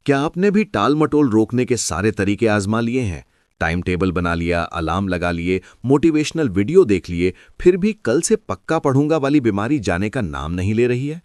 क्या आपने भी टाल मटोल रोकने के सारे तरीके आजमा लिए हैं? टाइम टेबल बना लिया, अलार्म लगा लिए, मोटिवेशनल वीडियो देख लिए, फिर भी कल से पक्का पढ़ूंगा वाली बीमारी जाने का नाम नहीं ले रही है?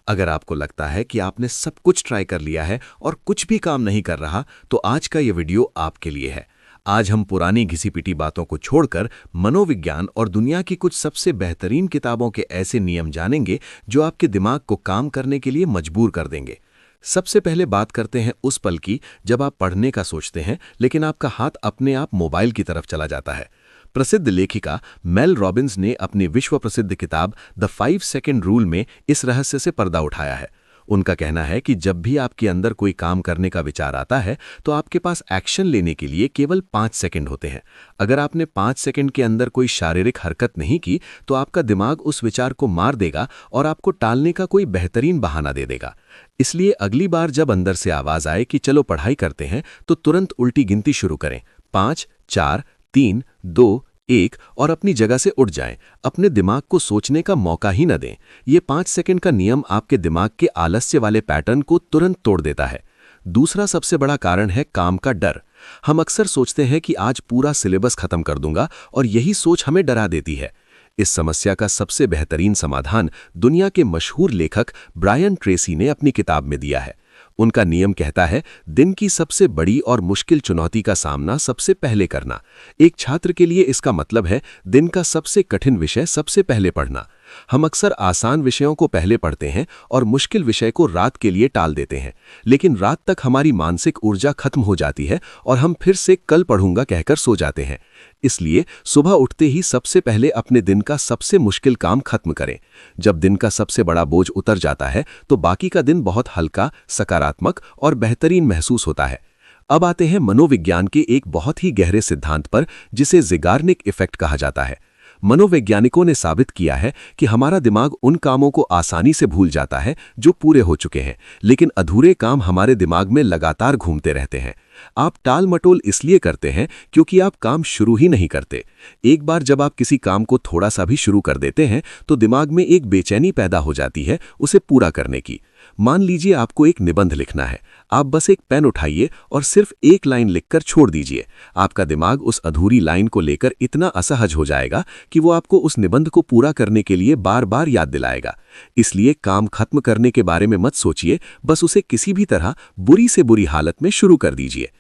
अगर आपको लगता है कि आपने सब कुछ ट्राई कर लिया है और कुछ भी काम नहीं कर रहा, तो आज का ये वीडियो आपके लिए है। आज हम पुरानी घिसी-पिटी बातों को छोड़कर मनोविज्ञान और दुनिया की कुछ सबसे बेहतरीन किताबों के ऐसे नियम जानेंगे जो आपके दिमाग को काम करने के लिए मजबूर कर देंगे। सबसे पहले बात करते हैं उस पल की जब आप पढ़ने का सोचते हैं लेकिन आपका हाथ अपने आप मोबाइल की तरफ चला जाता है। प्रसिद्ध लेखिका मेल रॉबिन्स ने अपनी विश्व प्रसिद्ध किताब द 5 सेकंड रूल में इस रहस्य से पर्दा उठाया है। उनका कहना है कि जब भी आपके अंदर कोई काम करने का विचार आता है तो आपके पास एक्शन लेने के लिए केवल 5 सेकंड होते हैं। अगर आपने 5 सेकंड के अंदर कोई शारीरिक हरकत नहीं की तो आपका दिमाग उस विचार को मार देगा और आपको टालने का कोई बेहतरीन बहाना दे देगा। इसलिए अगली बार जब अंदर से आवाज आए कि चलो पढ़ाई करते हैं तो तुरंत उल्टी गिनती शुरू करें, 5, 4, 3, 2, 1 और अपनी जगह से उठ जाएं। अपने दिमाग को सोचने का मौका ही न दें। ये 5 सेकंड का नियम आपके दिमाग के आलस्य वाले पैटर्न को तुरंत तोड़ देता है। दूसरा सबसे बड़ा कारण है काम का डर। हम अक्सर सोचते हैं कि आज पूरा सिलेबस खत्म कर दूंगा और यही सोच हमें डरा देती है। इस समस्या का सबसे बेहतरीन समाधान दुनिया के मशहूर लेखक ब्रायन ट्रेसी ने अपनी किताब में दिया है। उनका नियम कहता है, दिन की सबसे बड़ी और मुश्किल चुनौती का सामना सबसे पहले करना। एक छात्र के लिए इसका मतलब है दिन का सबसे कठिन विषय सबसे पहले पढ़ना। हम अक्सर आसान विषयों को पहले पढ़ते हैं और मुश्किल विषय को रात के लिए टाल देते हैं, लेकिन रात तक हमारी मानसिक ऊर्जा खत्म हो जाती है और हम फिर से कल पढ़ूंगा कहकर सो जाते हैं। इसलिए सुबह उठते ही सबसे पहले अपने दिन का सबसे मुश्किल काम खत्म करें। जब दिन का सबसे बड़ा बोझ उतर जाता है तो बाकी का दिन बहुत हल्का, सकारात्मक और बेहतरीन महसूस होता है। अब आते हैं मनोविज्ञान के एक बहुत ही गहरे सिद्धांत पर जिसे ज़िगार्निक इफेक्ट कहा जाता है। मनोवैज्ञानिकों ने साबित किया है कि हमारा दिमाग उन कामों को आसानी से भूल जाता है जो पूरे हो चुके हैं, लेकिन अधूरे काम हमारे दिमाग में लगातार घूमते रहते हैं। आप टाल मटोल इसलिए करते हैं क्योंकि आप काम शुरू ही नहीं करते। एक बार जब आप किसी काम को थोड़ा सा भी शुरू कर देते हैं तो दिमाग में एक बेचैनी पैदा हो जाती है उसे पूरा करने की। मान लीजिए आपको एक निबंध लिखना है, आप बस एक पेन उठाइए और सिर्फ एक लाइन लिखकर छोड़ दीजिए। आपका दिमाग उस अधूरी लाइन को लेकर इतना असहज हो जाएगा कि वो आपको उस निबंध को पूरा करने के लिए बार बार याद दिलाएगा। इसलिए काम खत्म करने के बारे में मत सोचिए, बस उसे किसी भी तरह बुरी से बुरी हालत में शुरू कर दीजिए।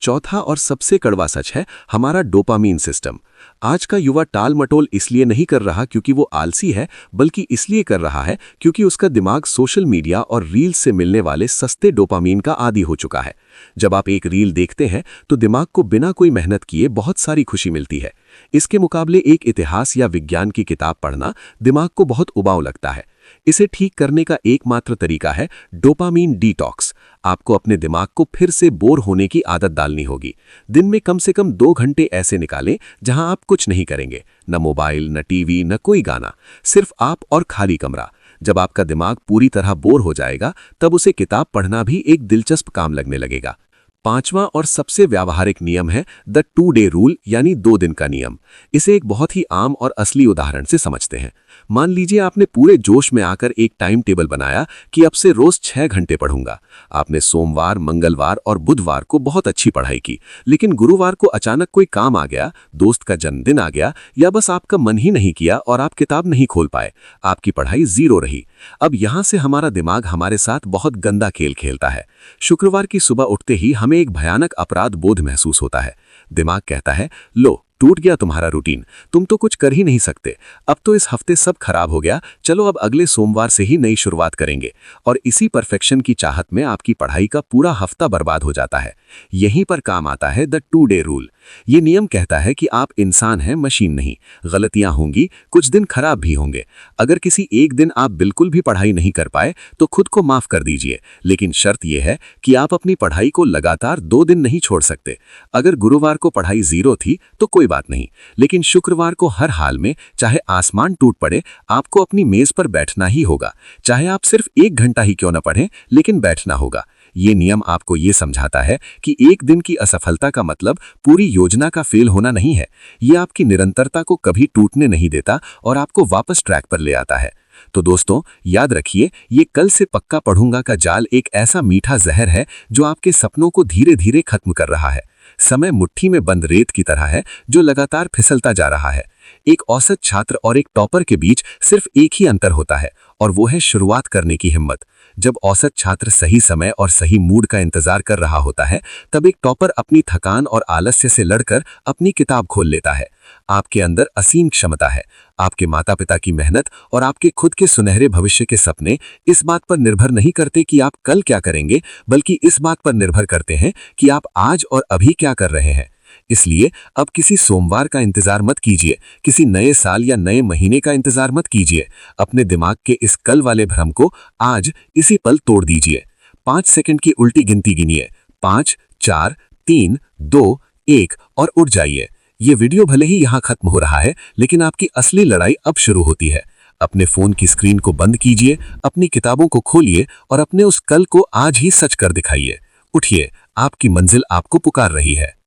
चौथा और सबसे कड़वा सच है हमारा डोपामीन सिस्टम। आज का युवा टाल मटोल इसलिए नहीं कर रहा क्योंकि वो आलसी है, बल्कि इसलिए कर रहा है क्योंकि उसका दिमाग सोशल मीडिया और रील्स से मिलने वाले सस्ते डोपामीन का आदी हो चुका है। जब आप एक रील देखते हैं तो दिमाग को बिना कोई मेहनत किए बहुत सारी खुशी मिलती है। इसके मुकाबले एक इतिहास या विज्ञान की किताब पढ़ना दिमाग को बहुत उबाऊ लगता है। इसे ठीक करने का एकमात्र तरीका है डोपामीन डिटॉक्स। आपको अपने दिमाग को फिर से बोर होने की आदत डालनी होगी। दिन में कम से कम 2 घंटे ऐसे निकालें जहां आप कुछ नहीं करेंगे, न मोबाइल, न टीवी, न कोई गाना, सिर्फ आप और खाली कमरा। जब आपका दिमाग पूरी तरह बोर हो जाएगा तब उसे किताब पढ़ना भी एक दिलचस्प काम लगने लगेगा। पांचवा और सबसे व्यावहारिक नियम है द 2 डे रूल, यानी 2 दिन का नियम। इसे एक बहुत ही आम और असली उदाहरण से समझते हैं। मान लीजिए आपने पूरे जोश में आकर एक टाइम टेबल बनाया कि अब से रोज 6 घंटे पढ़ूंगा। आपने सोमवार, मंगलवार और बुधवार को बहुत अच्छी पढ़ाई की, लेकिन गुरुवार को अचानक कोई काम आ गया, दोस्त का जन्मदिन आ गया, या बस आपका मन ही नहीं किया और आप किताब नहीं खोल पाए। आपकी पढ़ाई 0 रही। अब यहां से हमारा दिमाग हमारे साथ बहुत गंदा खेल खेलता है। शुक्रवार की सुबह उठते ही हमें एक भयानक अपराध बोध महसूस होता है। दिमाग कहता है, लो टूट गया तुम्हारा रूटीन, तुम तो कुछ कर ही नहीं सकते। अब तो इस हफ्ते सब खराब हो गया, चलो अब अगले सोमवार से ही नई शुरुआत करेंगे। और इसी परफेक्शन की चाहत में आपकी पढ़ाई का पूरा हफ्ता बर्बाद हो जाता है। यहीं पर काम आता है द 2 डे रूल। ये नियम कहता है कि आप इंसान हैं, मशीन नहीं। गलतियां होंगी, कुछ दिन खराब भी होंगे। अगर किसी एक दिन आप बिल्कुल भी पढ़ाई नहीं कर पाए तो खुद को माफ कर दीजिए, लेकिन शर्त यह है कि आप अपनी पढ़ाई को लगातार 2 दिन नहीं छोड़ सकते। अगर गुरुवार को पढ़ाई 0 थी तो कोई बात नहीं, लेकिन शुक्रवार को हर हाल में, चाहे आसमान टूट पड़े, आपको अपनी मेज पर बैठना ही होगा। चाहे आप सिर्फ 1 घंटा ही क्यों न पढ़ें, लेकिन बैठना होगा। ये नियम आपको ये समझाता है कि एक दिन की असफलता का मतलब पूरी योजना का फेल होना नहीं है। ये आपकी निरंतरता को कभी टूटने नहीं देता और आपको वापस ट्रैक पर ले आता है। तो दोस्तों याद रखिए, ये कल से पक्का पढ़ूंगा का जाल एक ऐसा मीठा जहर है जो आपके सपनों को धीरे धीरे खत्म कर रहा है। समय मुट्ठी में बंद रेत की तरह है जो लगातार फिसलता जा रहा है। एक औसत छात्र और एक टॉपर के बीच सिर्फ एक ही अंतर होता है, और वो है शुरुआत करने की हिम्मत। जब औसत छात्र सही समय और सही मूड का इंतजार कर रहा होता है, तब एक टॉपर अपनी थकान और आलस्य से लड़कर अपनी किताब खोल लेता है। आपके अंदर असीम क्षमता है। आपके माता पिता की मेहनत और आपके खुद के सुनहरे भविष्य के सपने इस बात पर निर्भर नहीं करते कि आप कल क्या करेंगे, बल्कि इस बात पर निर्भर करते हैं कि आप आज और अभी क्या कर रहे हैं। इसलिए अब किसी सोमवार का इंतजार मत कीजिए, किसी नए साल या नए महीने का इंतजार मत कीजिए। अपने दिमाग के इस कल वाले भ्रम को आज इसी पल तोड़ दीजिए। 5 सेकंड की उल्टी गिनती गिनिए, 5, 4, 3, 2, 1 और उठ जाइए। ये वीडियो भले ही यहाँ खत्म हो रहा है, लेकिन आपकी असली लड़ाई अब शुरू होती है। अपने फोन की स्क्रीन को बंद कीजिए, अपनी किताबों को खोलिए और अपने उस कल को आज ही सच कर दिखाइए। उठिए, आपकी मंजिल आपको पुकार रही है।